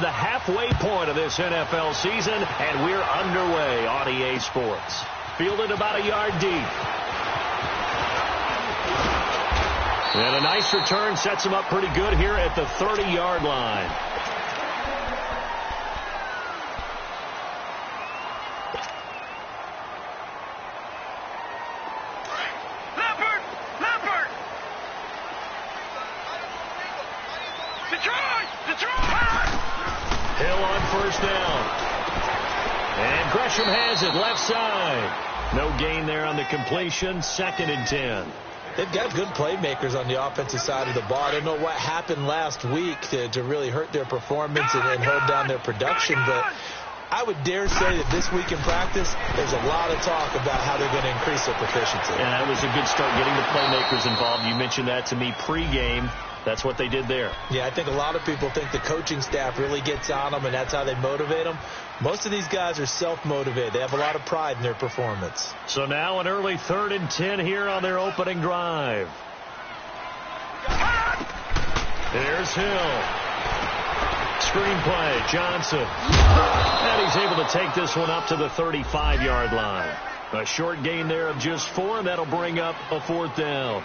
the halfway point of this NFL season, and we're underway on EA Sports. Fielded about a yard deep. And a nice return sets him up pretty good here at the 30-yard line. Hill on first down. And Gresham has it left side. No gain there on the completion. 2nd and 10. They've got good playmakers on the offensive side of the ball. I don't know what happened last week to really hurt their performance and hold down their production, but I would dare say that this week in practice, there's a lot of talk about how they're going to increase their proficiency. And that was a good start getting the playmakers involved. You mentioned that to me pregame. That's what they did there. Yeah, I think a lot of people think the coaching staff really gets on them, and that's how they motivate them. Most of these guys are self-motivated. They have a lot of pride in their performance. So now an early 3rd and 10 here on their opening drive. There's Hill. Screenplay, Johnson. And he's able to take this one up to the 35-yard line. A short gain there of just 4, and that'll bring up a 4th down.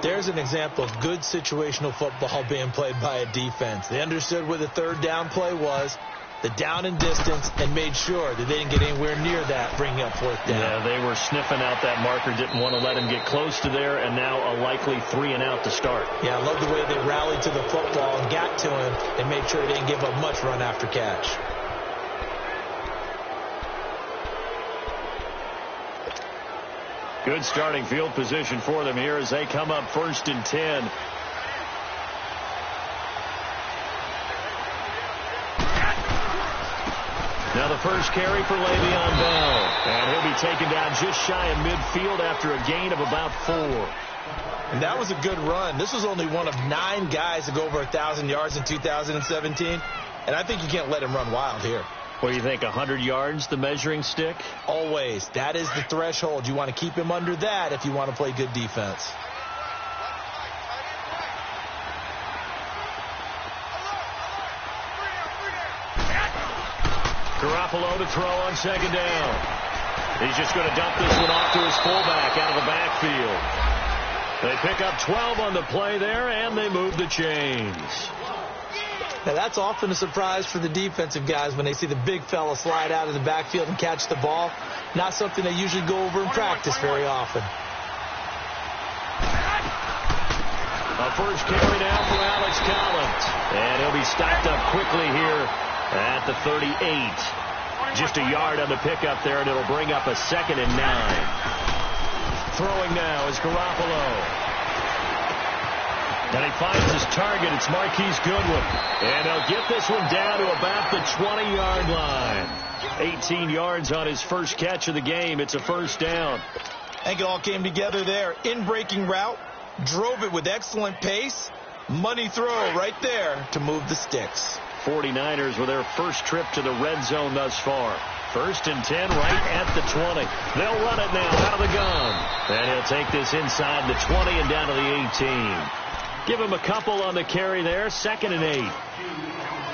There's an example of good situational football being played by a defense. They understood where the 3rd down play was, the down and distance, and made sure that they didn't get anywhere near that, bringing up 4th down. Yeah, they were sniffing out that marker, didn't want to let him get close to there, and now a likely 3 and out to start. Yeah, I love the way they rallied to the football and got to him and made sure they didn't give up much run after catch. Good starting field position for them here as they come up 1st and 10. Now the first carry for Le'Veon Bell. And he'll be taken down just shy of midfield after a gain of about 4. And that was a good run. This was only one of 9 guys to go over 1,000 yards in 2017. And I think you can't let him run wild here. What do you think, 100 yards, the measuring stick? Always. That is the threshold. You want to keep him under that if you want to play good defense. Garoppolo to throw on 2nd down. He's just going to dump this one off to his fullback out of the backfield. They pick up 12 on the play there, and they move the chains. Now, that's often a surprise for the defensive guys when they see the big fella slide out of the backfield and catch the ball. Not something they usually go over in practice very often. A first carry now for Alex Collins. And he'll be stopped up quickly here at the 38. Just a yard on the pickup there, and it'll bring up a 2nd and 9. Throwing now is Garoppolo. And he finds his target. It's Marquise Goodwin. And they'll get this one down to about the 20-yard line. 18 yards on his first catch of the game. It's a 1st down. I think it all came together there. In-breaking route. Drove it with excellent pace. Money throw right there to move the sticks. 49ers with their first trip to the red zone thus far. 1st and 10 right at the 20. They'll run it now out of the gun. And he'll take this inside the 20 and down to the 18. Give him a couple on the carry there. 2nd and 8.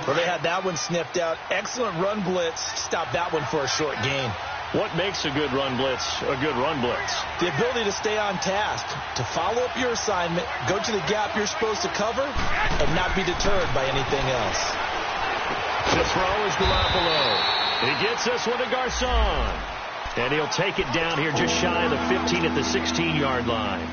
Well, they had that one snipped out. Excellent run blitz. Stopped that one for a short gain. What makes a good run blitz a good run blitz? The ability to stay on task, to follow up your assignment, go to the gap you're supposed to cover, and not be deterred by anything else. The throw is Garoppolo. He gets this one to Garcon. And he'll take it down here just shy of the 15 at the 16-yard line.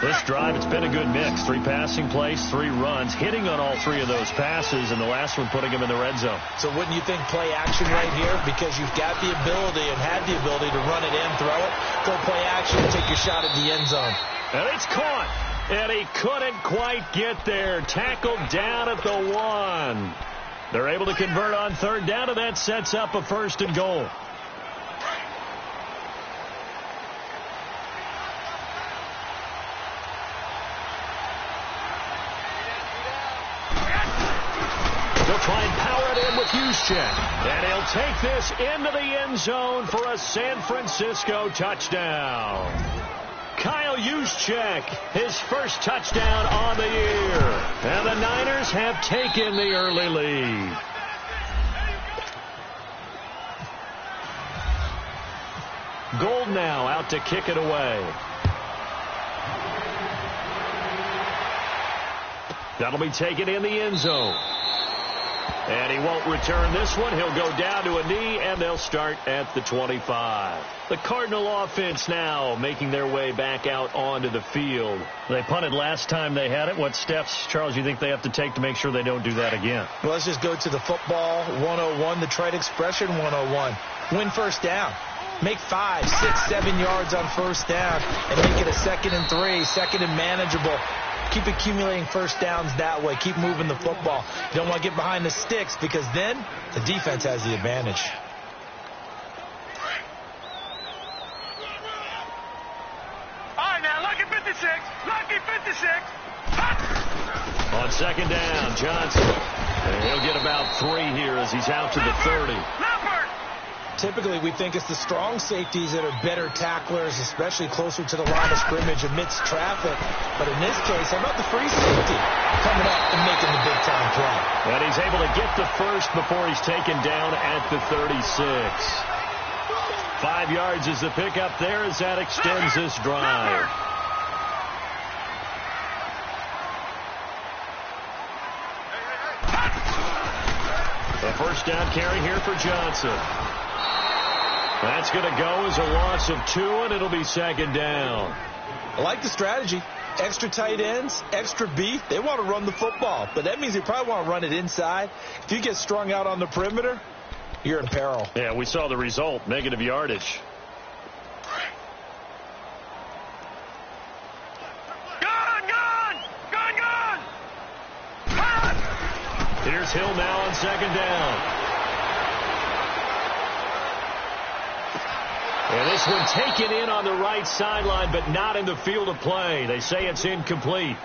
This drive, it's been a good mix. 3 passing plays, 3 runs, hitting on all 3 of those passes, and the last one putting him in the red zone. So wouldn't you think play action right here? Because you've got the ability and had the ability to run it in, throw it, go play action, and take your shot at the end zone. And it's caught. And he couldn't quite get there. Tackled down at the 1. They're able to convert on 3rd down, and that sets up a 1st and goal. They'll try and power it in with Juszczyk. And he'll take this into the end zone for a San Francisco touchdown. Kyle Juszczyk, his first touchdown on the year. And the Niners have taken the early lead. Gold now out to kick it away. That'll be taken in the end zone. And he won't return this one. He'll go down to a knee, and they'll start at the 25. The Cardinal offense now making their way back out onto the field. They punted last time they had it. What steps, Charles, you think they have to take to make sure they don't do that again? Well, let's just go to the football 101, the trite expression 101. Win first down. Make 5, 6, 7 yards on first down and make it a 2nd and 3, 2nd and manageable. Keep accumulating first downs that way. Keep moving the football. You don't want to get behind the sticks because then the defense has the advantage. All right, now, lucky 56. Lucky 56. On second down, Johnson. And he'll get about 3 here as he's out to the 30. Leopard. Typically, we think it's the strong safeties that are better tacklers, especially closer to the line of scrimmage amidst traffic. But in this case, how about the free safety coming up and making the big-time play? And he's able to get the first before he's taken down at the 36. 5 yards is the pickup there as that extends this drive. A first down carry here for Johnson. That's going to go as a loss of 2, and it'll be second down. I like the strategy. Extra tight ends, extra beef. They want to run the football, but that means they probably want to run it inside. If you get strung out on the perimeter, you're in peril. Yeah, we saw the result, negative yardage. Here's Hill now on second down. And this one taken in on the right sideline, but not in the field of play. They say it's incomplete.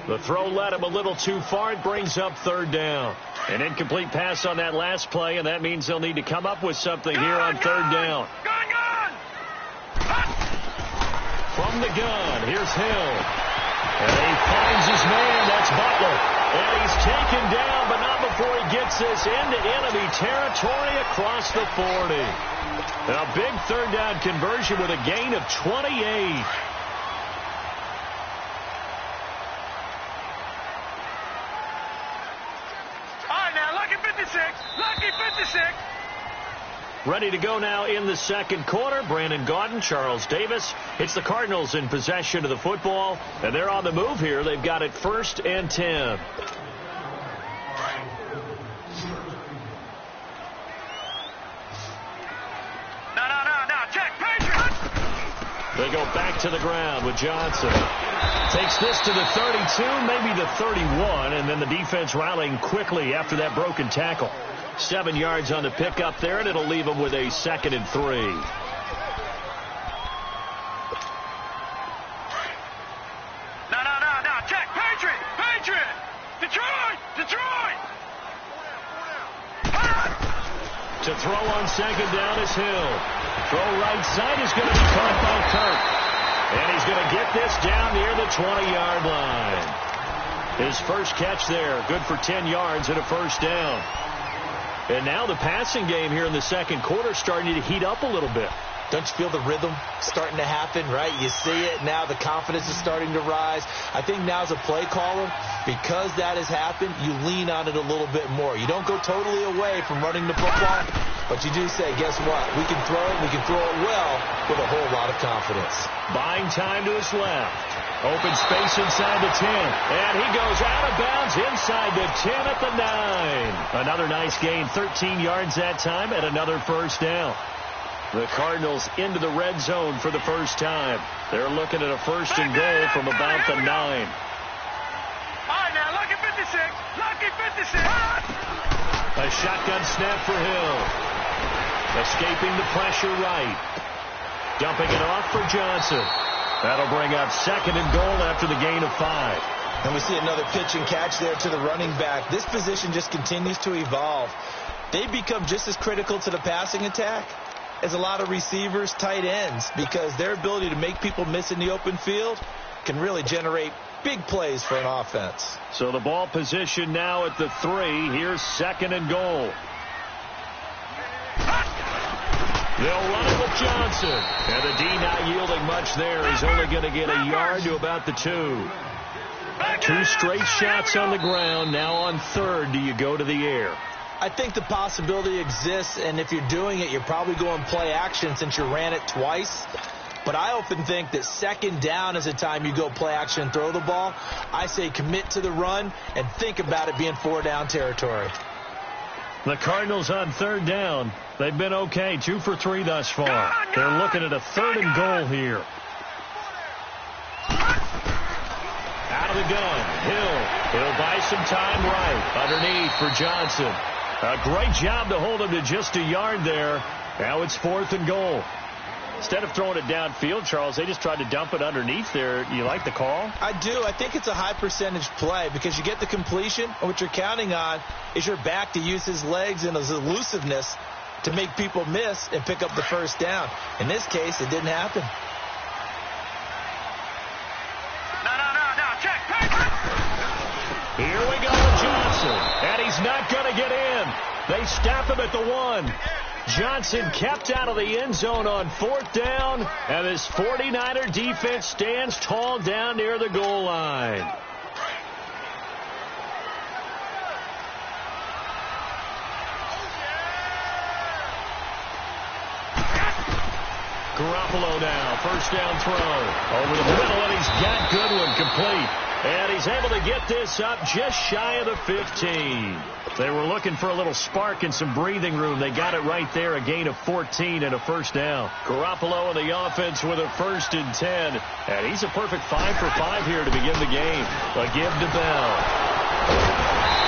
The throw led him a little too far. It brings up third down. An incomplete pass on that last play, and that means they'll need to come up with something here on third down. From the gun, here's Hill. And he finds his man. That's Butler. And he's taken down, but not before he gets this into enemy territory across the 40. A big third down conversion with a gain of 28. All right, now, lucky 56. Lucky 56. Ready to go now in the second quarter. Brandon Gaudin, Charles Davis. It's the Cardinals in possession of the football, and they're on the move here. They've got it 1st and 10. They go back to the ground with Johnson. Takes this to the 32, maybe the 31, and then the defense rallying quickly after that broken tackle. 7 yards on the pickup there, and it'll leave them with a 2nd and 3. No. Check. Patriot. Detroit. To throw on second down is Hill. Throw right side is going to be caught by Kirk. And he's going to get this down near the 20-yard line. His first catch there, good for 10 yards and a first down. And now the passing game here in the second quarter starting to heat up a little bit. Don't you feel the rhythm starting to happen, right? You see it now. The confidence is starting to rise. I think now as a play caller, because that has happened, you lean on it a little bit more. You don't go totally away from running the football, but you do say, guess what? We can throw it. We can throw it well with a whole lot of confidence. Buying time to his left. Open space inside the 10. And he goes out of bounds inside the 10 at the 9. Another nice gain, 13 yards that time, and another first down. The Cardinals into the red zone for the first time. They're looking at a 1st and goal from about the 9. All right, now, lucky 56. Lucky 56. A shotgun snap for Hill. Escaping the pressure right. Dumping it off for Johnson. That'll bring up 2nd and goal after the gain of 5. And we see another pitch and catch there to the running back. This position just continues to evolve. They become just as critical to the passing attack as a lot of receivers, tight ends, because their ability to make people miss in the open field can really generate big plays for an offense. So the ball position now at the 3. Here's 2nd and goal. They'll run it with Johnson. And the D not yielding much there. He's only going to get a yard to about the 2. 2 straight shots on the ground. Now on third, do you go to the air? I think the possibility exists, and if you're doing it, you're probably going play action since you ran it twice. But I often think that second down is the time you go play action and throw the ball. I say commit to the run and think about it being 4-down territory. The Cardinals on third down. They've been okay, 2 for 3 thus far. They're looking at a 3rd and goal here. Out of the gun, Hill. He'll buy some time right underneath for Johnson. A great job to hold him to just a yard there. Now it's 4th and goal. Instead of throwing it downfield, Charles, they just tried to dump it underneath there. You like the call? I do. I think it's a high percentage play because you get the completion, and what you're counting on is your back to use his legs and his elusiveness to make people miss and pick up the first down. In this case, it didn't happen. No, check. Here we go with Johnson, and he's not going to get in. They stop him at the 1. Johnson kept out of the end zone on 4th down, and this 49er defense stands tall down near the goal line. Garoppolo now, first down throw. Over the middle, and he's got Goodwin complete. And he's able to get this up just shy of the 15. They were looking for a little spark and some breathing room. They got it right there, a gain of 14 and a first down. Garoppolo in the offense with a 1st and 10. And he's a perfect 5 for 5 here to begin the game. A give to Bell.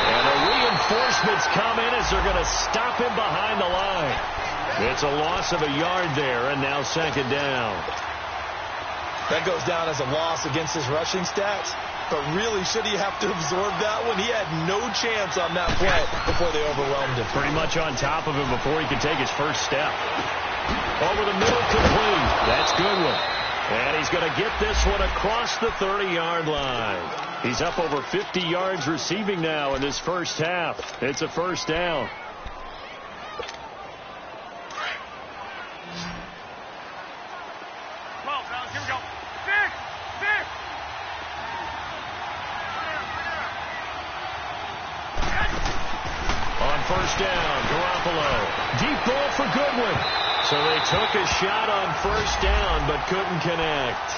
And the reinforcements come in as they're going to stop him behind the line. It's a loss of a yard there, and now 2nd down. That goes down as a loss against his rushing stats. But really, should he have to absorb that one? He had no chance on that play before they overwhelmed him. Pretty much on top of him before he could take his first step. Over the middle, complete. That's Goodwin. And he's going to get this one across the 30-yard line. He's up over 50 yards receiving now in this first half. It's a first down. Here we go. Six. On first down, Garoppolo. Deep ball for Goodwin. So they took a shot on first down, but couldn't connect.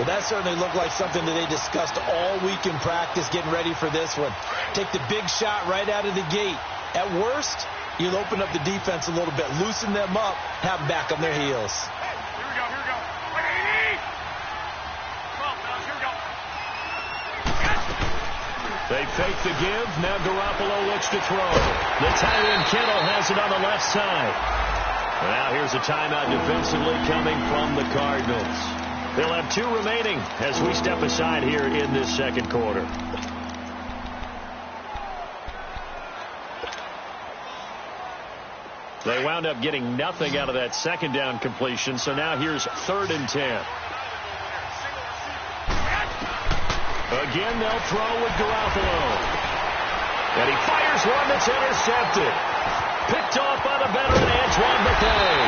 Well, that certainly looked like something that they discussed all week in practice getting ready for this one. Take the big shot right out of the gate. At worst, you'll open up the defense a little bit, loosen them up, have them back on their heels. Here we go. They fake the give. Now Garoppolo looks to throw. The tight end Kittle has it on the left side. Now here's a timeout defensively coming from the Cardinals. They'll have 2 remaining as we step aside here in this second quarter. They wound up getting nothing out of that second down completion, so now here's 3rd and 10. Again, they'll throw with Garoppolo. And he fires one that's intercepted. Picked off by the veteran Antoine McCray.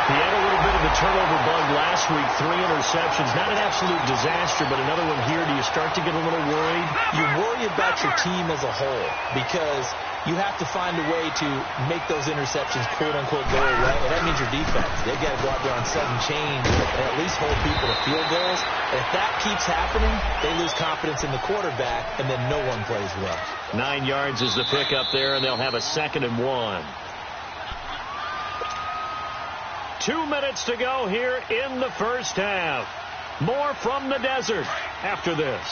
He had a little bit of a turnover bug last week, 3 interceptions. Not an absolute disaster, but another one here. Do you start to get a little worried? You worry about your team as a whole because you have to find a way to make those interceptions, quote-unquote, go away. And that means your defense. They've got to go out there on 7 chains and at least hold people to field goals. And if that keeps happening, they lose confidence in the quarterback, and then no one plays well. 9 yards is the pickup there, and they'll have a 2nd and 1. 2 minutes to go here in the first half. More from the desert after this.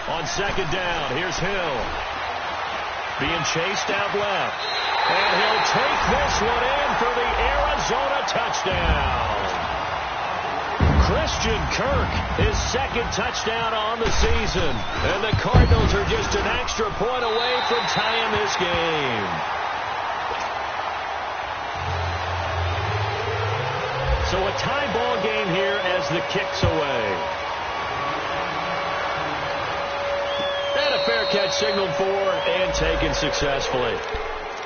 On 2nd down, here's Hill. Being chased out left. And he'll take this one in for the Arizona touchdown. Christian Kirk, his 2nd touchdown on the season. And the Cardinals are just an extra point away from tying this game. So a tie ball game here as the kick's away. And a fair catch signaled for and taken successfully.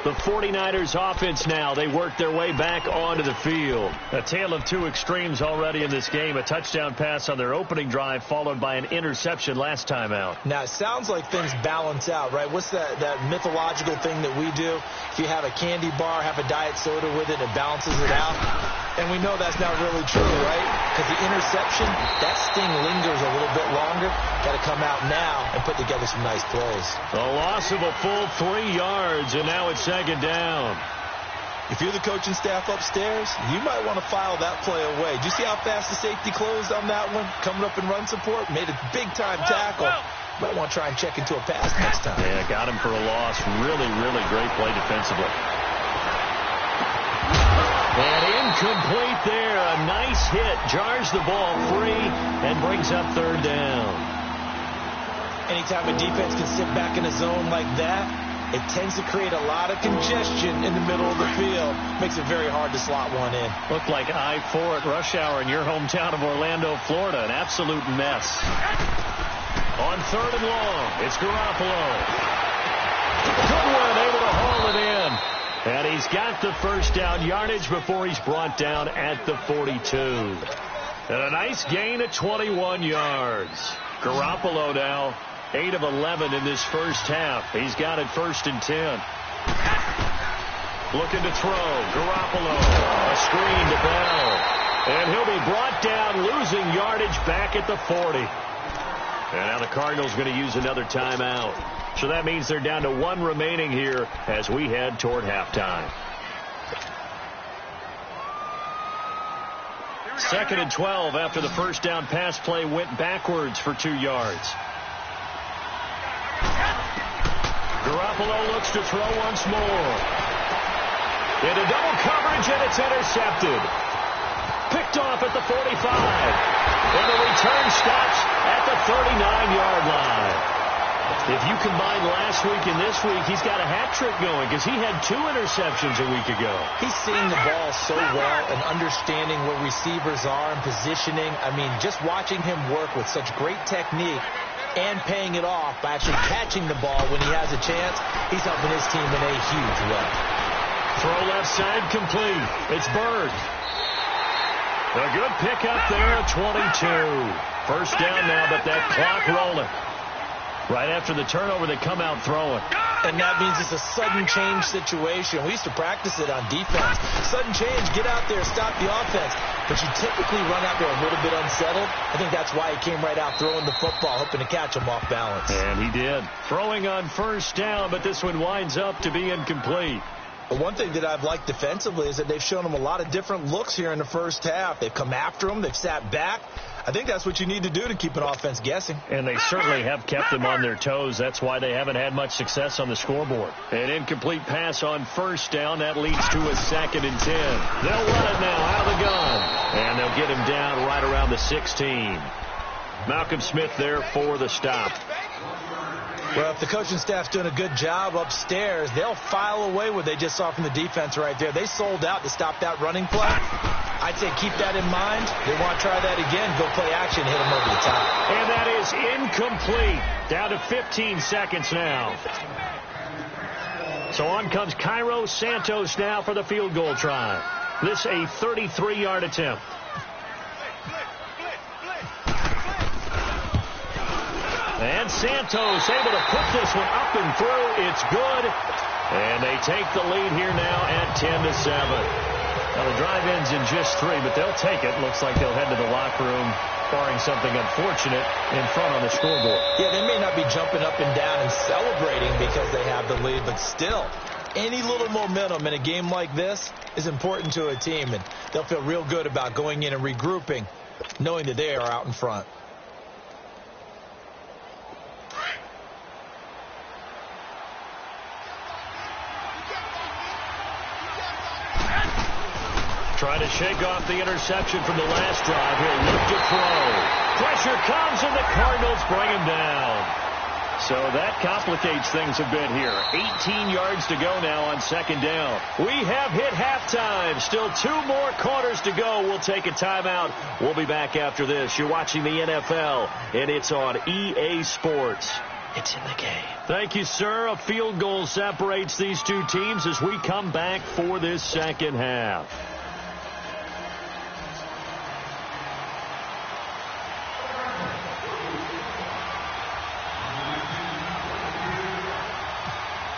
The 49ers offense now, they work their way back onto the field. A tale of two extremes already in this game. A touchdown pass on their opening drive followed by an interception last time out. Now, it sounds like things balance out, right? What's that mythological thing that we do? If you have a candy bar, have a diet soda with it, it balances it out. And we know that's not really true, right? Because the interception, that sting lingers a little bit longer. Got to come out now and put together some nice plays. A loss of a full 3 yards, and now it's second down. If you're the coaching staff upstairs, you might want to file that play away. Did you see how fast the safety closed on that one? Coming up in run support, made a big-time tackle. Might want to try and check into a pass next time. Yeah, got him for a loss. Really, really great play defensively. And incomplete there. A nice hit. Jars the ball free and brings up third down. Anytime a defense can sit back in a zone like that, it tends to create a lot of congestion in the middle of the field. Makes it very hard to slot one in. Looked like I-4 at rush hour in your hometown of Orlando, Florida. An absolute mess. On third and long, it's Garoppolo. Good one, able to haul it in. And he's got the first down yardage before he's brought down at the 42. And a nice gain of 21 yards. Garoppolo now 8 of 11 in this first half. He's got it first and 10. Looking to throw. Garoppolo. A screen to Bell. And he'll be brought down, losing yardage back at the 40. And now the Cardinals going to use another timeout. So that means they're down to 1 remaining here as we head toward halftime. Second and 12 after the first down pass play went backwards for 2 yards. Garoppolo looks to throw once more. Into double coverage, and it's intercepted. Picked off at the 45. And the return stops at the 39-yard line. If you combine last week and this week, he's got a hat trick going because he had 2 interceptions a week ago. He's seeing the ball so well and understanding where receivers are and positioning. I mean, just watching him work with such great technique and paying it off by actually catching the ball when he has a chance, he's helping his team in a huge way. Throw left side complete. It's Bird. A good pickup there at 22. First down now, but that clock rolling. Right after the turnover, they come out throwing. And that means it's a sudden change situation. We used to practice it on defense. Sudden change, get out there, stop the offense. But you typically run out there a little bit unsettled. I think that's why he came right out throwing the football, hoping to catch him off balance. And he did. Throwing on first down, but this one winds up to be incomplete. But one thing that I've liked defensively is that they've shown him a lot of different looks here in the first half. They've come after him. They've sat back. I think that's what you need to do to keep an offense guessing. And they certainly have kept them on their toes. That's why they haven't had much success on the scoreboard. An incomplete pass on first down. That leads to a 2nd and 10. They'll run it now out of the gun. And they'll get him down right around the 16. Malcolm Smith there for the stop. Well, if the coaching staff's doing a good job upstairs, they'll file away what they just saw from the defense right there. They sold out to stop that running play. I'd say keep that in mind. They want to try that again. Go play action, hit them over the top. And that is incomplete. Down to 15 seconds now. So on comes Cairo Santos now for the field goal try. This a 33-yard attempt. And Santos able to put this one up and through. It's good. And they take the lead here now at 10-7. Now the drive ends in just 3, but they'll take it. Looks like they'll head to the locker room, barring something unfortunate, in front on the scoreboard. Yeah, they may not be jumping up and down and celebrating because they have the lead, but still, any little momentum in a game like this is important to a team, and they'll feel real good about going in and regrouping, knowing that they are out in front. Trying to shake off the interception from the last drive. He'll look to throw. Pressure comes, and the Cardinals bring him down. So that complicates things a bit here. 18 yards to go now on second down. We have hit halftime. Still 2 more quarters to go. We'll take a timeout. We'll be back after this. You're watching the NFL, and it's on EA Sports. It's in the game. Thank you, sir. A field goal separates these two teams as we come back for this second half.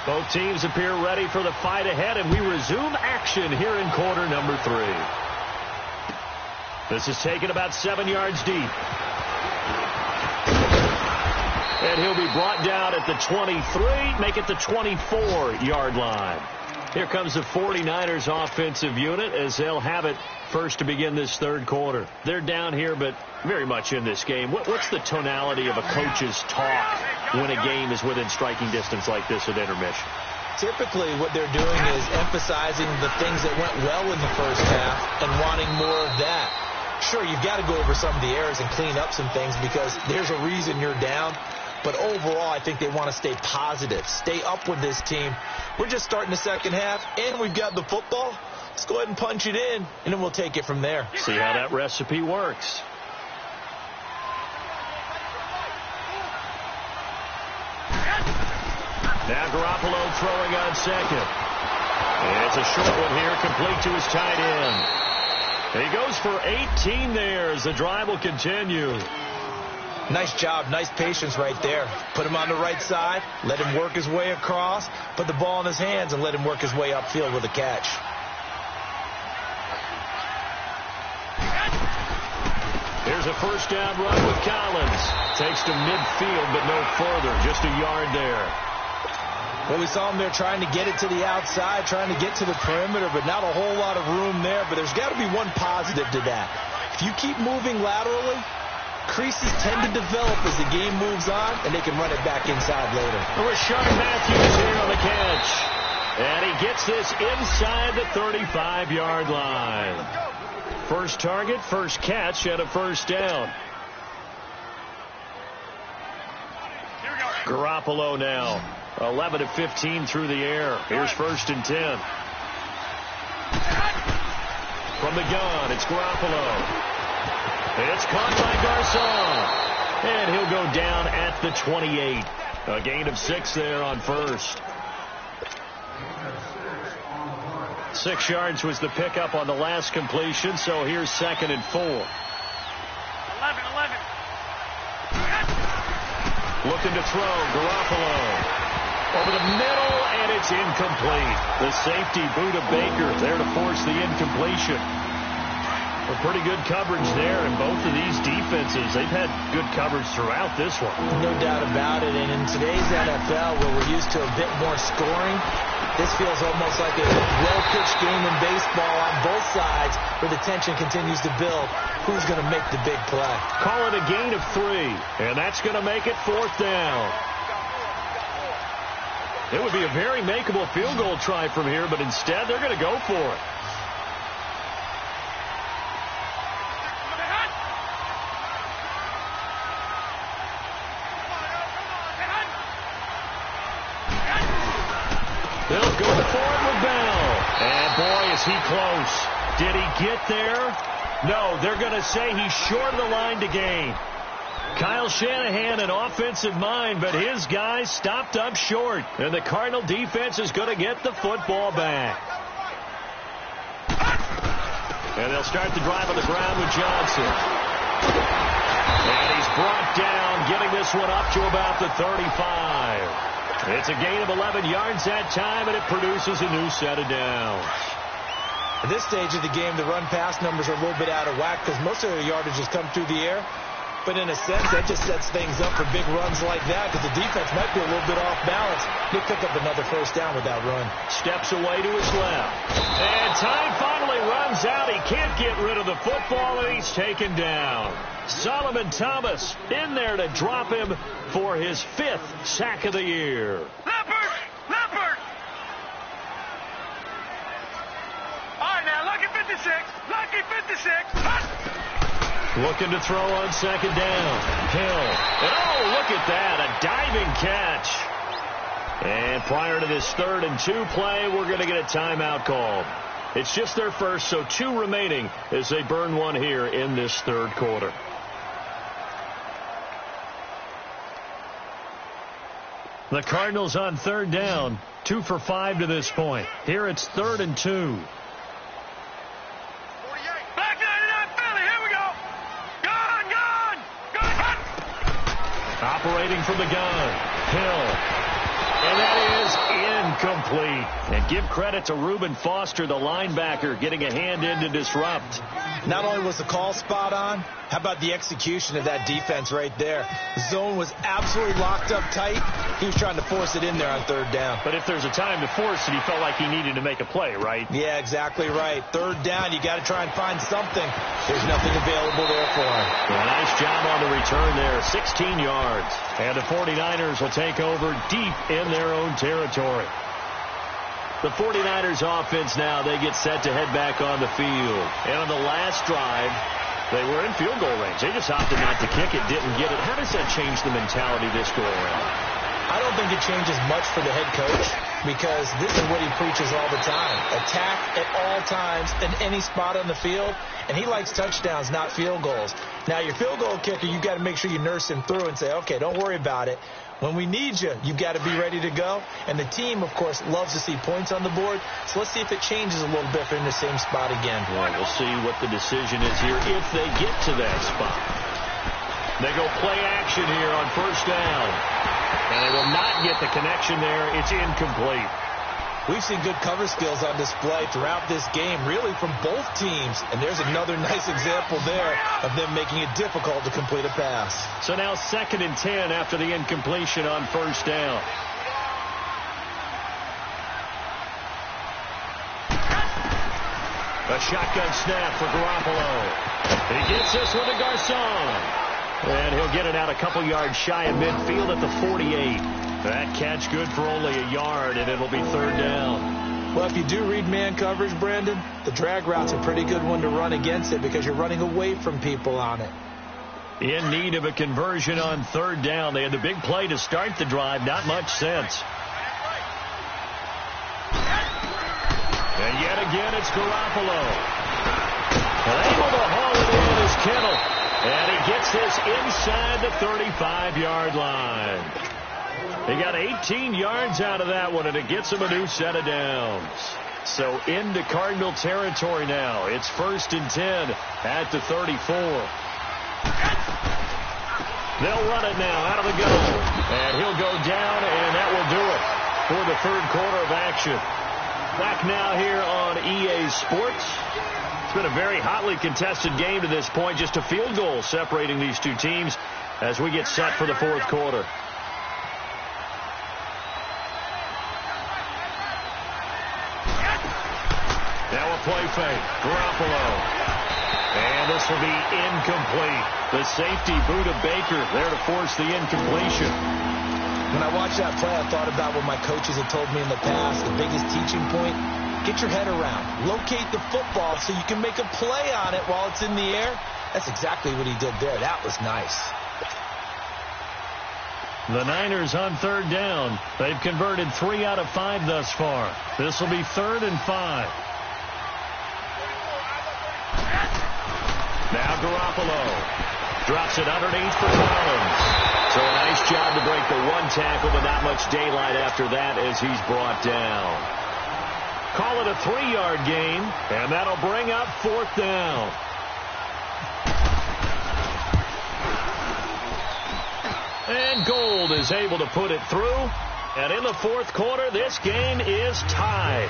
Both teams appear ready for the fight ahead, and we resume action here in quarter number 3. This is taken about 7 yards deep. And he'll be brought down at the 23, make it the 24-yard line. Here comes the 49ers offensive unit as they'll have it first to begin this third quarter. They're down here, but very much in this game. What's the tonality of a coach's talk when a game is within striking distance like this at intermission? Typically, what they're doing is emphasizing the things that went well in the first half and wanting more of that. Sure, you've got to go over some of the errors and clean up some things because there's a reason you're down. But overall, I think they want to stay positive, stay up with this team. We're just starting the second half, and we've got the football. Let's go ahead and punch it in, and then we'll take it from there. See how that recipe works. Now Garoppolo throwing on second. And it's a short one here, complete to his tight end. He goes for 18 there as the drive will continue. Nice job, nice patience right there. Put him on the right side, let him work his way across, put the ball in his hands, and let him work his way upfield with a catch. Here's a first down run with Collins. Takes to midfield, but no further, just a yard there. Well, we saw him there trying to get it to the outside, trying to get to the perimeter, but not a whole lot of room there. But there's got to be one positive to that. If you keep moving laterally, creases tend to develop as the game moves on, and they can run it back inside later. Rashawn Matthews here on the catch. And he gets this inside the 35-yard line. First target, first catch, and a first down. Garoppolo now. 11 of 15 through the air. Here's first and 10. From the gun, it's Garoppolo. It's caught by Garcon. And he'll go down at the 28. A gain of 6 there on first. 6 yards was the pickup on the last completion, so here's second and 4. 11. Looking to throw, Garoppolo. Over the middle, and it's incomplete. The safety, Buda Baker, there to force the incompletion. A pretty good coverage there in both of these defenses. They've had good coverage throughout this one. No doubt about it. And in today's NFL, where we're used to a bit more scoring, this feels almost like a well-pitched game in baseball on both sides where the tension continues to build. Who's going to make the big play? Call it a gain of 3, and that's going to make it 4th down. It would be a very makeable field goal try from here, but instead they're going to go for it. They'll go for it with Bell. And boy, is he close. Did he get there? No, they're going to say he's short of the line to gain. Kyle Shanahan, an offensive mind, but his guys stopped up short. And the Cardinal defense is going to get the football back. And they'll start the drive on the ground with Johnson. And he's brought down, getting this one up to about the 35. It's a gain of 11 yards that time, and it produces a new set of downs. At this stage of the game, the run-pass numbers are a little bit out of whack because most of their yardage has come through the air. But in a sense, that just sets things up for big runs like that because the defense might be a little bit off balance. He'll pick up another first down with that run. Steps away to his left. And time finally runs out. He can't get rid of the football, and he's taken down. Solomon Thomas in there to drop him for his 5th sack of the year. Leopard! All right, now, lucky 56. Looking to throw on second down. Hill. And oh, look at that. A diving catch. And prior to this 3rd and 2 play, we're going to get a timeout called. It's just their first, so 2 remaining as they burn one here in this 3rd quarter. The Cardinals on 3rd down, 2 for 5 to this point. Here it's 3rd and 2. Back 99 Philly, here we go. Gun. Operating from the gun. Hill. And that is incomplete. And give credit to Reuben Foster, the linebacker, getting a hand in to disrupt. Not only was the call spot on, how about the execution of that defense right there? The zone was absolutely locked up tight. He was trying to force it in there on 3rd down. But if there's a time to force it, he felt like he needed to make a play, right? Yeah, exactly right. 3rd down, you got to try and find something. There's nothing available there for him. Well, nice job on the return there, 16 yards. And the 49ers will take over deep in their own territory. The 49ers offense now, they get set to head back on the field. And on the last drive, they were in field goal range. They just opted not to kick it, didn't get it. How does that change the mentality this go around? I don't think it changes much for the head coach because this is what he preaches all the time. Attack at all times in any spot on the field, and he likes touchdowns, not field goals. Now, your field goal kicker, you've got to make sure you nurse him through and say, okay, don't worry about it. When we need you, you've got to be ready to go. And the team, of course, loves to see points on the board. So let's see if it changes a little bit if they're in the same spot again. Well, we'll see what the decision is here if they get to that spot. They go play action here on 1st down. And they will not get the connection there. It's incomplete. We've seen good cover skills on display throughout this game, really from both teams. And there's another nice example there of them making it difficult to complete a pass. So now 2nd and 10 after the incompletion on 1st down. A shotgun snap for Garoppolo. He gets this one to Garcon. And he'll get it out a couple yards shy of midfield at the 48. That catch good for only a yard, and it'll be 3rd down. Well, if you do read man coverage, Brandon, the drag route's a pretty good one to run against it because you're running away from people on it. In need of a conversion on 3rd down. They had the big play to start the drive. Not much sense. And yet again, it's Garoppolo. And able to haul it in is Kittle. And he gets this inside the 35-yard line. He got 18 yards out of that one, and it gets him a new set of downs. So into Cardinal territory now. It's 1st and 10 at the 34. They'll run it now out of the gun. And he'll go down, and that will do it for the 3rd quarter of action. Back now here on EA Sports. It's been a very hotly contested game to this point. Just a field goal separating these two teams as we get set for the 4th quarter. Now a play fake. Garoppolo. And this will be incomplete. The safety boot of Baker there to force the incompletion. When I watched that play, I thought about what my coaches had told me in the past. The biggest teaching point, get your head around. Locate the football so you can make a play on it while it's in the air. That's exactly what he did there. That was nice. The Niners on 3rd down. They've converted 3 out of 5 thus far. This will be 3rd and 5. Now Garoppolo drops it underneath for Collins. So a nice job to break the 1 tackle, but not much daylight after that as he's brought down. Call it a 3-yard gain, and that'll bring up 4th down. And Gold is able to put it through. And in the 4th quarter, this game is tied.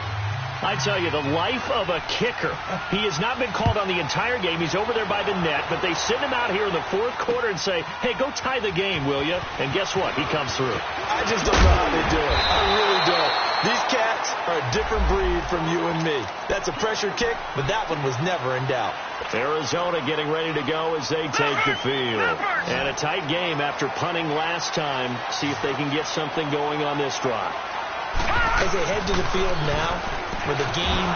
I tell you, the life of a kicker. He has not been called on the entire game. He's over there by the net, but they send him out here in the 4th quarter and say, hey, go tie the game, will you? And guess what? He comes through. I just don't know how they do it. I really don't. These cats are a different breed from you and me. That's a pressure kick, but that one was never in doubt. Arizona getting ready to go as they take the field. And a tight game after punting last time. See if they can get something going on this drive. As they head to the field now, with the game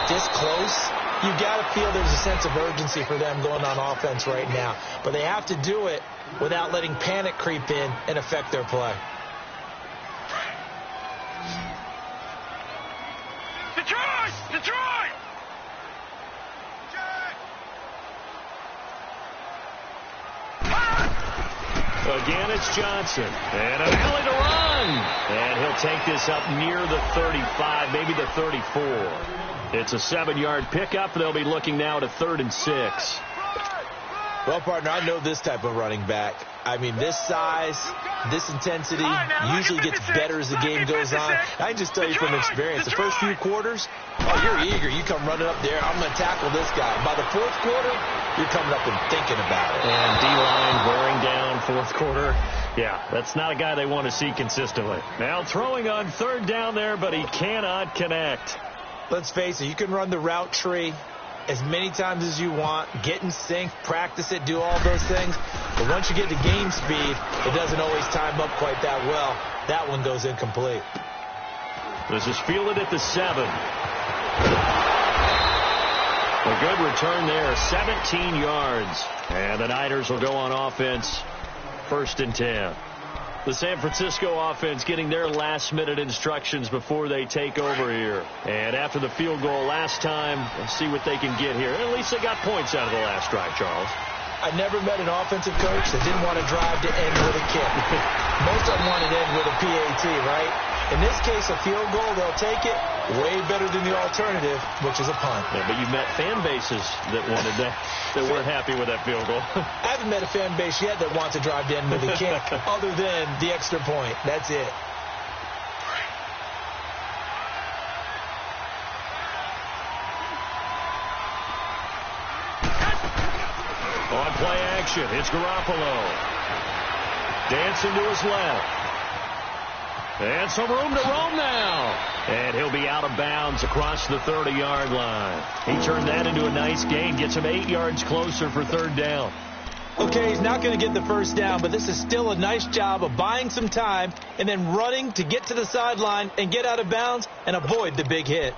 this close, You got to feel there's a sense of urgency for them going on offense right now. But they have to do it without letting panic creep in and affect their play. Detroit! Detroit! Again, it's Johnson. And an alley to run. And he'll take this up near the 35, maybe the 34. It's a 7-yard pickup. They'll be looking now at a 3rd and 6. Well, partner, I know this type of running back. I mean, this size, this intensity usually gets better as the game goes on. I can just tell you from experience, the first few quarters, you're eager. You come running up there, I'm going to tackle this guy. By the 4th quarter, you're coming up and thinking about it. And D-line wearing down 4th quarter. Yeah, that's not a guy they want to see consistently. Now throwing on 3rd down there, but he cannot connect. Let's face it, you can run the route tree as many times as you want, get in sync, practice it, do all those things. But once you get to game speed, it doesn't always time up quite that well. That one goes incomplete. This is fielded at the 7. A good return there, 17 yards. And the Niners will go on offense, 1st and 10. The San Francisco offense getting their last-minute instructions before they take over here. And after the field goal last time, let's see what they can get here. At least they got points out of the last drive, Charles. I never met an offensive coach that didn't want to drive to end with a kick. Most of them want to end with a PAT, right? In this case, a field goal, they'll take it. Way better than the alternative, which is a punt. Yeah, but you met fan bases that wanted that weren't happy with that field goal. I haven't met a fan base yet that wants to drive to end with a kick other than the extra point. That's it. On play action, it's Garoppolo. Dancing to his left. And some room to roam now. And he'll be out of bounds across the 30-yard line. He turned that into a nice gain, gets him 8 yards closer for 3rd down. Okay, he's not going to get the 1st down, but this is still a nice job of buying some time and then running to get to the sideline and get out of bounds and avoid the big hit.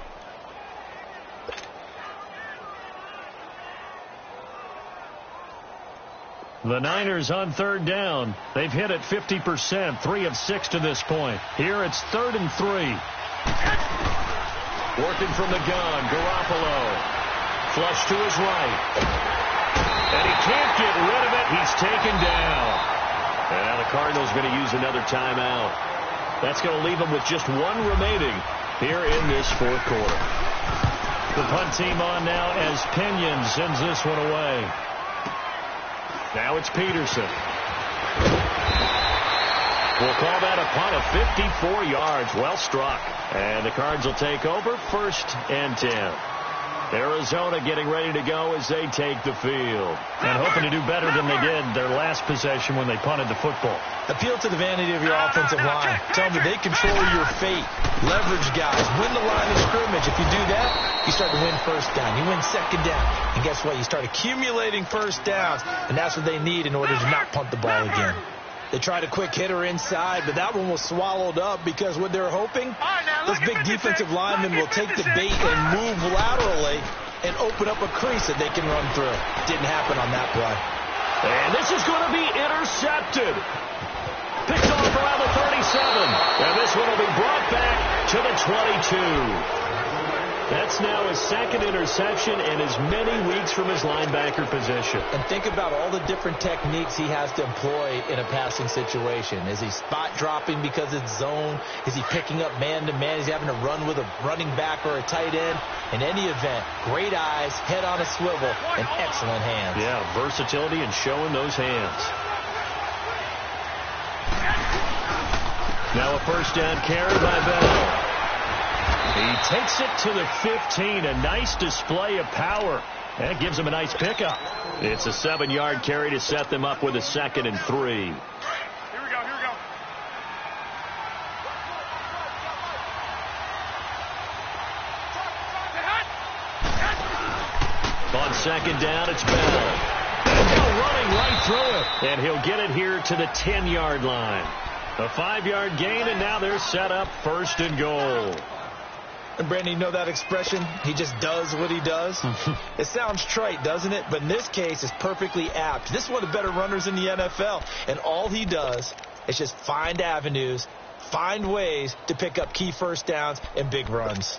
The Niners on 3rd down. They've hit it 50%, 3 of 6 to this point. Here it's 3rd and 3. Working from the gun, Garoppolo. Flush to his right. And he can't get rid of it. He's taken down. And now the Cardinals are going to use another timeout. That's going to leave them with just 1 remaining here in this 4th quarter. The punt team on now as Pinion sends this one away. Now it's Peterson. We'll call that a punt of 54 yards. Well struck. And the Cards will take over, 1st and 10. Arizona getting ready to go as they take the field. And hoping to do better than they did their last possession when they punted the football. Appeal to the vanity of your offensive line. Tell them they control your fate. Leverage guys. Win the line of scrimmage. If you do that, you start to win 1st down. You win 2nd down. And guess what? You start accumulating 1st downs. And that's what they need in order to not punt the ball again. They tried a quick hitter inside, but that one was swallowed up because what they're hoping, this big defensive lineman will take the bait and move laterally and open up a crease that they can run through. Didn't happen on that play. And this is going to be intercepted. Picked off around the 37. And this one will be brought back to the 22. That's now his 2nd interception in as many weeks from his linebacker position. And think about all the different techniques he has to employ in a passing situation. Is he spot dropping because it's zone? Is he picking up man-to-man? Is he having to run with a running back or a tight end? In any event, great eyes, head on a swivel, and excellent hands. Yeah, versatility and showing those hands. Now a 1st down carry by Bell. He takes it to the 15. A nice display of power. And it gives him a nice pickup. It's a 7-yard carry to set them up with a 2nd and 3. Here we go, here we go. On 2nd down, it's Bell. And Bell running right through it. And he'll get it here to the 10-yard line. A 5-yard gain, and now they're set up 1st and goal. And Brandon, you know that expression? He just does what he does? It sounds trite, doesn't it? But in this case, it's perfectly apt. This is one of the better runners in the NFL. And all he does is just find avenues, find ways to pick up key first downs and big runs.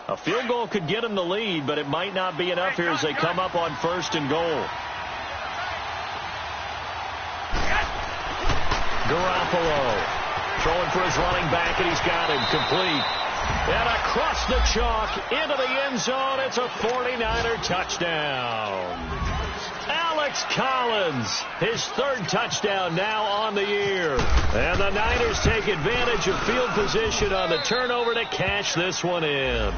A field goal could get him the lead, but it might not be enough here as they come up on 1st and goal. Garoppolo throwing for his running back, and he's got him complete. And across the chalk into the end zone, it's a 49er touchdown. Alex Collins, his 3rd touchdown now on the year. And the Niners take advantage of field position on the turnover to cash this one in.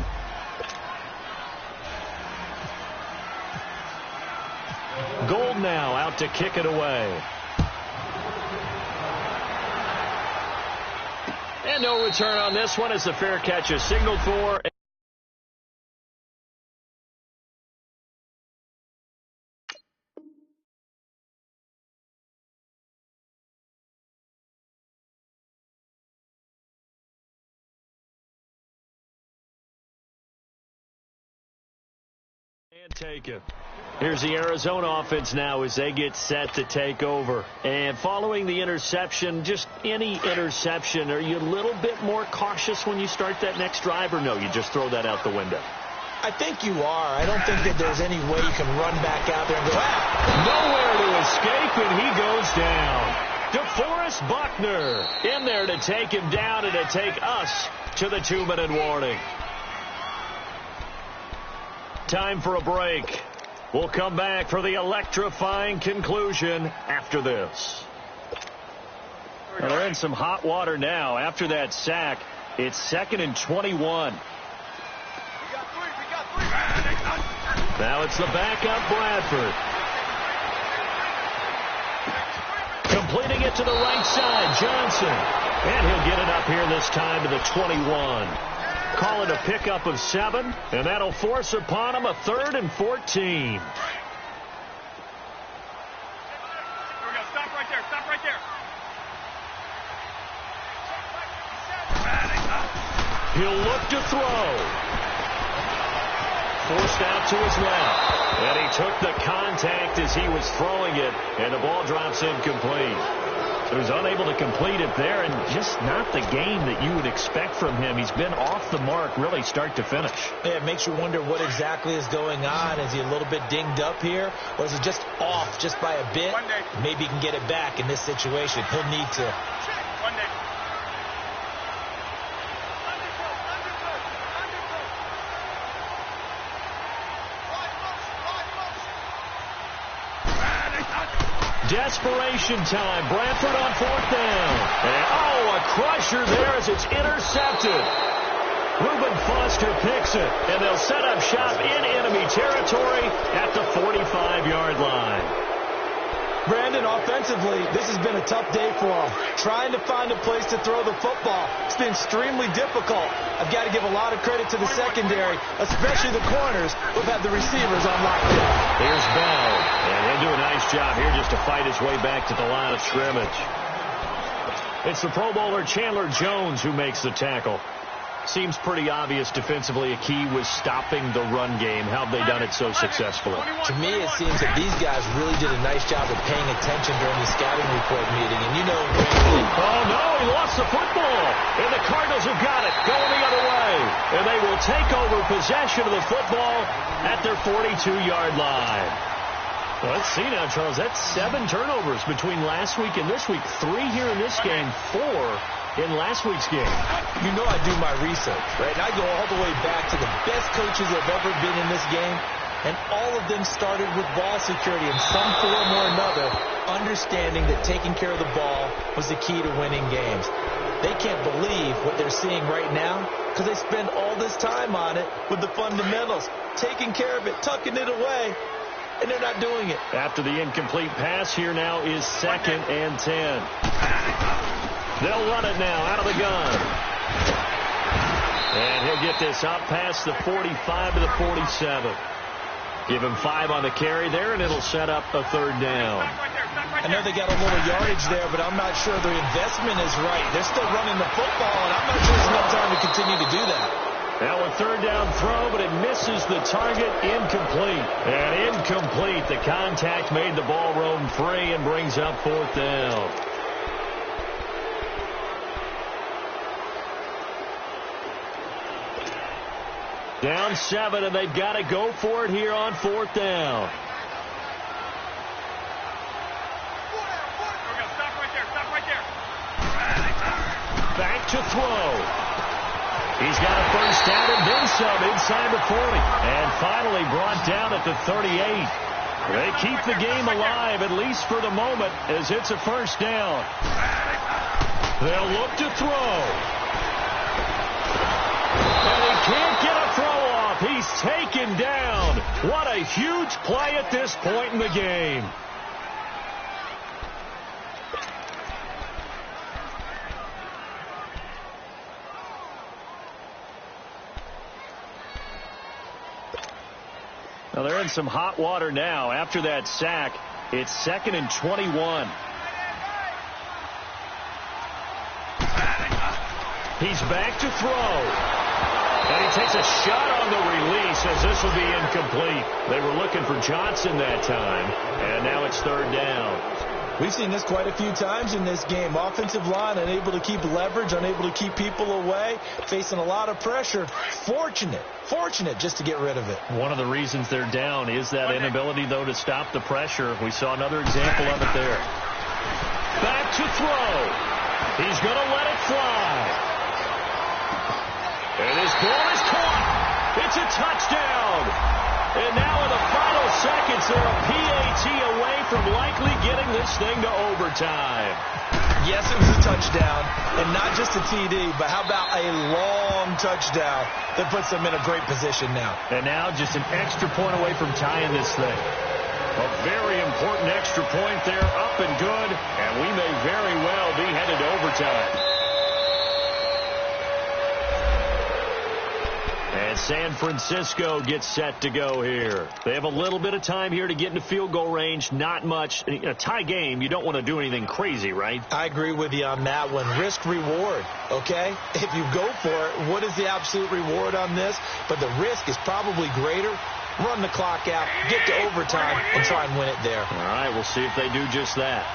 Gold now out to kick it away. And no return on this one as the fair catch is signaled for. And taken. Here's the Arizona offense now as they get set to take over. And following the interception, just any interception, are you a little bit more cautious when you start that next drive, or no, you just throw that out the window? I think you are. I don't think that there's any way you can run back out there and go, nowhere to escape, and he goes down. DeForest Buckner in there to take him down and to take us to the 2-minute warning. Time for a break. We'll come back for the electrifying conclusion after this. Well, they're in some hot water now. After that sack, it's 2nd and 21. Now it's the backup Bradford. Completing it to the right side, Johnson. And he'll get it up here this time to the 21. Call it a pickup of 7, and that'll force upon him a 3rd and 14. Here we go. Stop right there. Stop right there. He'll look to throw. Forced out to his left. And he took the contact as he was throwing it, and the ball drops incomplete. He was unable to complete it there, and just not the game that you would expect from him. He's been off the mark really start to finish. Yeah, it makes you wonder what exactly is going on. Is he a little bit dinged up here, or is he just off just by a bit? Maybe he can get it back in this situation. He'll need to. One day. Desperation time. Bradford on 4th down. And, a crusher there as it's intercepted. Reuben Foster picks it, and they'll set up shop in enemy territory at the 45-yard line. Brandon, offensively, this has been a tough day for him. Trying to find a place to throw the football. It's been extremely difficult. I've got to give a lot of credit to the secondary, especially the corners who've had the receivers on lockdown. Here's Bell, and he'll do a nice job here just to fight his way back to the line of scrimmage. It's the Pro Bowler Chandler Jones who makes the tackle. Seems pretty obvious defensively a key was stopping the run game. How have they done it so successfully? To me, it seems that these guys really did a nice job of paying attention during the scouting report meeting. And you know, oh, no, he lost the football. And the Cardinals have got it going the other way. And they will take over possession of the football at their 42-yard line. Well, let's see now, Charles. That's 7 turnovers between last week and this week. 3 here in this game, 4 in last week's game. You know I do my research, right? And I go all the way back to the best coaches that have ever been in this game, and all of them started with ball security in some form or another, understanding that taking care of the ball was the key to winning games. They can't believe what they're seeing right now because they spend all this time on it with the fundamentals, taking care of it, tucking it away, and they're not doing it. After the incomplete pass, here now is 2nd and 10. They'll run it now out of the gun. And he'll get this out past the 45 to the 47. Give him 5 on the carry there, and it'll set up a 3rd down. I know they got a little yardage there, but I'm not sure their investment is right. They're still running the football, and I'm not sure there's enough time to continue to do that. Now a 3rd down throw, but it misses the target. Incomplete. And incomplete. The contact made the ball roam free and brings up 4th down. Down 7, and they've got to go for it here on 4th down. Stop right there. Back to throw. He's got a 1st down and then some inside the 40. And finally brought down at the 38. They keep the game alive, at least for the moment, as it's a 1st down. They'll look to throw. And he can't get a throw off. He's taken down. What a huge play at this point in the game. Now they're in some hot water now. After that sack, it's 2nd and 21. He's back to throw. And he takes a shot on the release as this will be incomplete. They were looking for Johnson that time, and now it's 3rd down. We've seen this quite a few times in this game. Offensive line unable to keep leverage, unable to keep people away, facing a lot of pressure. Fortunate just to get rid of it. One of the reasons they're down is that inability, though, to stop the pressure. We saw another example of it there. Back to throw. He's going to let it fly. And his ball is caught. It's a touchdown. And now in the final seconds, they're a PAT away from likely getting this thing to overtime. Yes, it was a touchdown, and not just a TD, but how about a long touchdown that puts them in a great position now. And now just an extra point away from tying this thing. A very important extra point there, up and good, and we may very well be headed to overtime. And San Francisco gets set to go here. They have a little bit of time here to get into field goal range. Not much. In a tie game, you don't want to do anything crazy, right? I agree with you on that one. Risk reward, okay? If you go for it, what is the absolute reward on this? But the risk is probably greater. Run the clock out, get to overtime, and try and win it there. All right, we'll see if they do just that.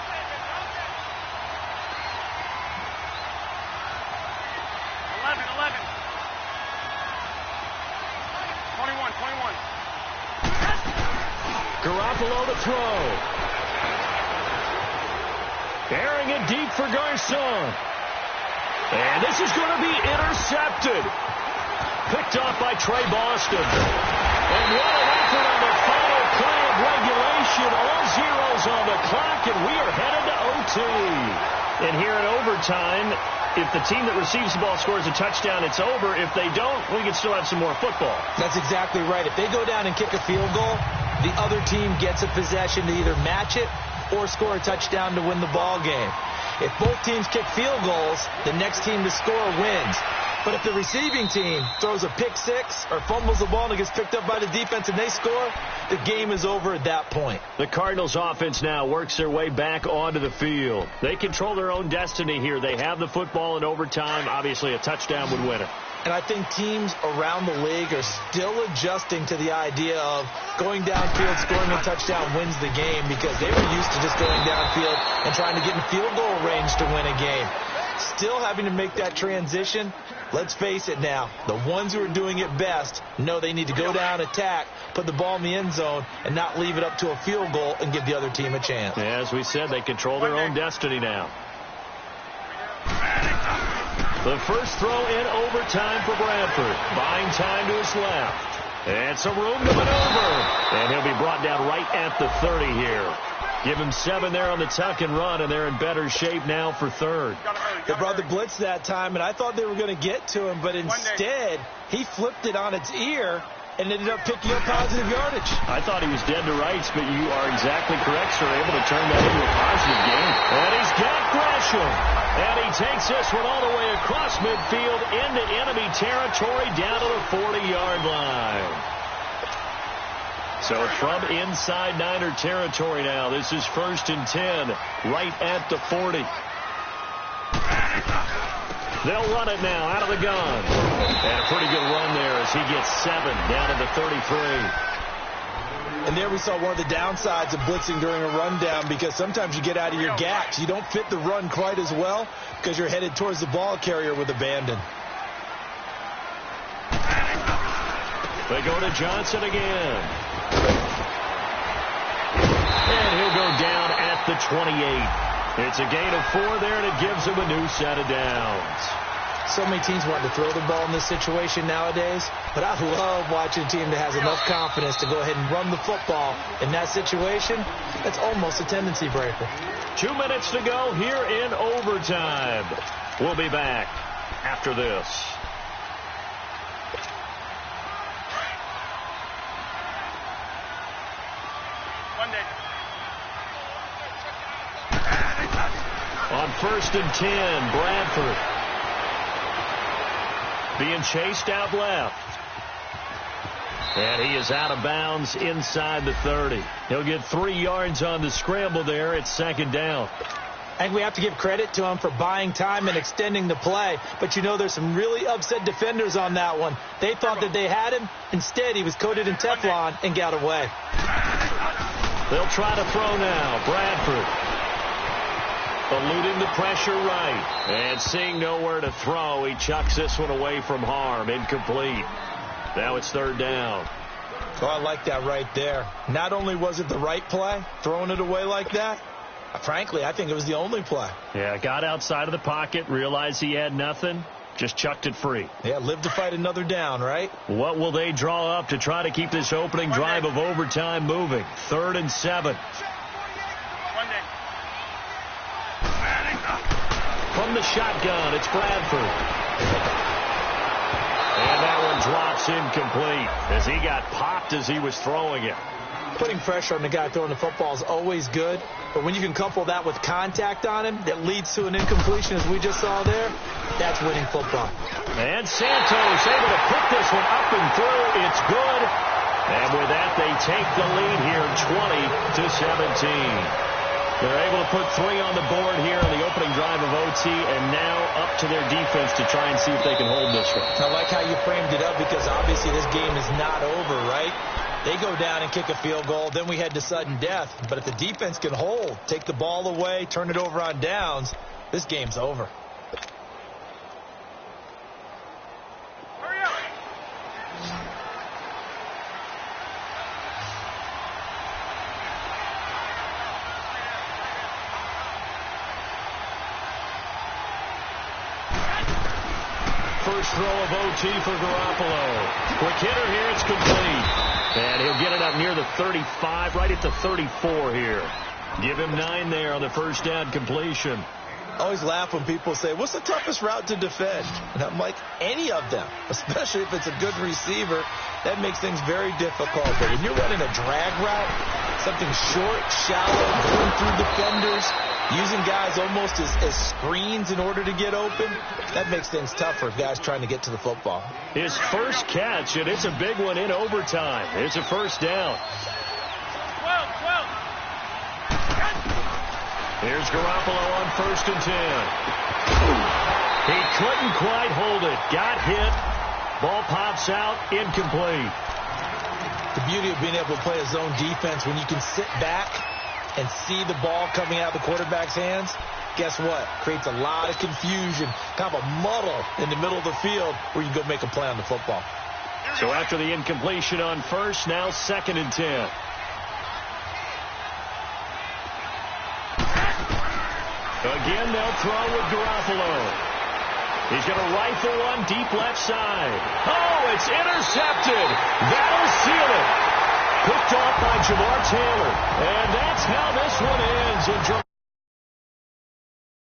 Garoppolo to throw. Airing it deep for Garcon. And this is going to be intercepted. Picked off by Trey Boston. And what an effort on the final play of regulation. All zeros on the clock, and we are headed to OT. And here in overtime, if the team that receives the ball scores a touchdown, it's over. If they don't, we can still have some more football. That's exactly right. If they go down and kick a field goal, the other team gets a possession to either match it or score a touchdown to win the ball game. If both teams kick field goals, the next team to score wins. But if the receiving team throws a pick six or fumbles the ball and it gets picked up by the defense and they score, the game is over at that point. The Cardinals offense now works their way back onto the field. They control their own destiny here. They have the football in overtime. Obviously, a touchdown would win it. And I think teams around the league are still adjusting to the idea of going downfield, scoring a touchdown wins the game, because they were used to just going downfield and trying to get in field goal range to win a game. Still having to make that transition. Let's face it now, the ones who are doing it best know they need to go down, attack, put the ball in the end zone, and not leave it up to a field goal and give the other team a chance. Yeah, as we said, they control their own destiny now. The first throw in overtime for Bradford. Buying time to his left. And some room to maneuver. And he'll be brought down right at the 30 here. Give him 7 there on the tuck and run, and they're in better shape now for third. They brought the blitz that time, and I thought they were going to get to him, but instead he flipped it on its ear and ended up picking up positive yardage. I thought he was dead to rights, but you are exactly correct, sir. Able to turn that into a positive gain. And he's got Gresham. And he takes this one all the way across midfield into enemy territory down to the 40-yard line. So from inside Niner territory now, this is 1st and 10, right at the 40. They'll run it now out of the gun. And a pretty good run there as he gets 7 down to the 33. And there we saw one of the downsides of blitzing during a rundown, because sometimes you get out of your gaps. You don't fit the run quite as well because you're headed towards the ball carrier with abandon. They go to Johnson again. And he'll go down at the 28. It's a gain of 4 there, and it gives him a new set of downs. So many teams want to throw the ball in this situation nowadays, but I love watching a team that has enough confidence to go ahead and run the football. In that situation, that's almost a tendency breaker. 2 minutes to go here in overtime. We'll be back after this. On 1st and 10, Bradford being chased out left. And he is out of bounds inside the 30. He'll get 3 yards on the scramble there at 2nd down. I think we have to give credit to him for buying time and extending the play. But, you know, there's some really upset defenders on that one. They thought that they had him. Instead, he was coated in Teflon and got away. They'll try to throw now. Bradford eluding the pressure right. And seeing nowhere to throw, he chucks this one away from harm. Incomplete. Now it's 3rd down. Oh, I like that right there. Not only was it the right play, throwing it away like that, frankly, I think it was the only play. Yeah, got outside of the pocket, realized he had nothing, just chucked it free. Yeah, live to fight another down, right? What will they draw up to try to keep this opening drive of overtime moving? 3rd and 7. From the shotgun, it's Bradford. And that one drops incomplete as he got popped as he was throwing it. Putting pressure on the guy throwing the football is always good, but when you can couple that with contact on him that leads to an incompletion, as we just saw there, that's winning football. And Santos able to put this one up and through. It's good. And with that, they take the lead here, 20-17. They're able to put 3 on the board here in the opening drive of OT, and now up to their defense to try and see if they can hold this one. I like how you framed it up, because obviously this game is not over, right? They go down and kick a field goal, then we head to sudden death. But if the defense can hold, take the ball away, turn it over on downs, this game's over. Hurry up. First throw of OT for Garoppolo. Quick hitter here, it's complete. And he'll get it up near the 35, right at the 34 here. Give him 9 there on the first down completion. I always laugh when people say, what's the toughest route to defend? And I'm like, any of them, especially if it's a good receiver. That makes things very difficult. But when you're running a drag route, something short, shallow, going through defenders, using guys almost as screens in order to get open, that makes things tough for guys trying to get to the football. His first catch, and it's a big one in overtime. It's a first down. 12. Here's Garoppolo on 1st and 10. He couldn't quite hold it. Got hit. Ball pops out. Incomplete. The beauty of being able to play a zone defense, when you can sit back and see the ball coming out of the quarterback's hands, guess what? Creates a lot of confusion, kind of a muddle in the middle of the field where you can go make a play on the football. So after the incompletion on 1st, now 2nd and 10. Again, they'll throw with Garoppolo. He's going to rifle one deep left side. Oh, it's intercepted. That'll seal it. Picked off by Jamar Taylor. And that's how this one ends.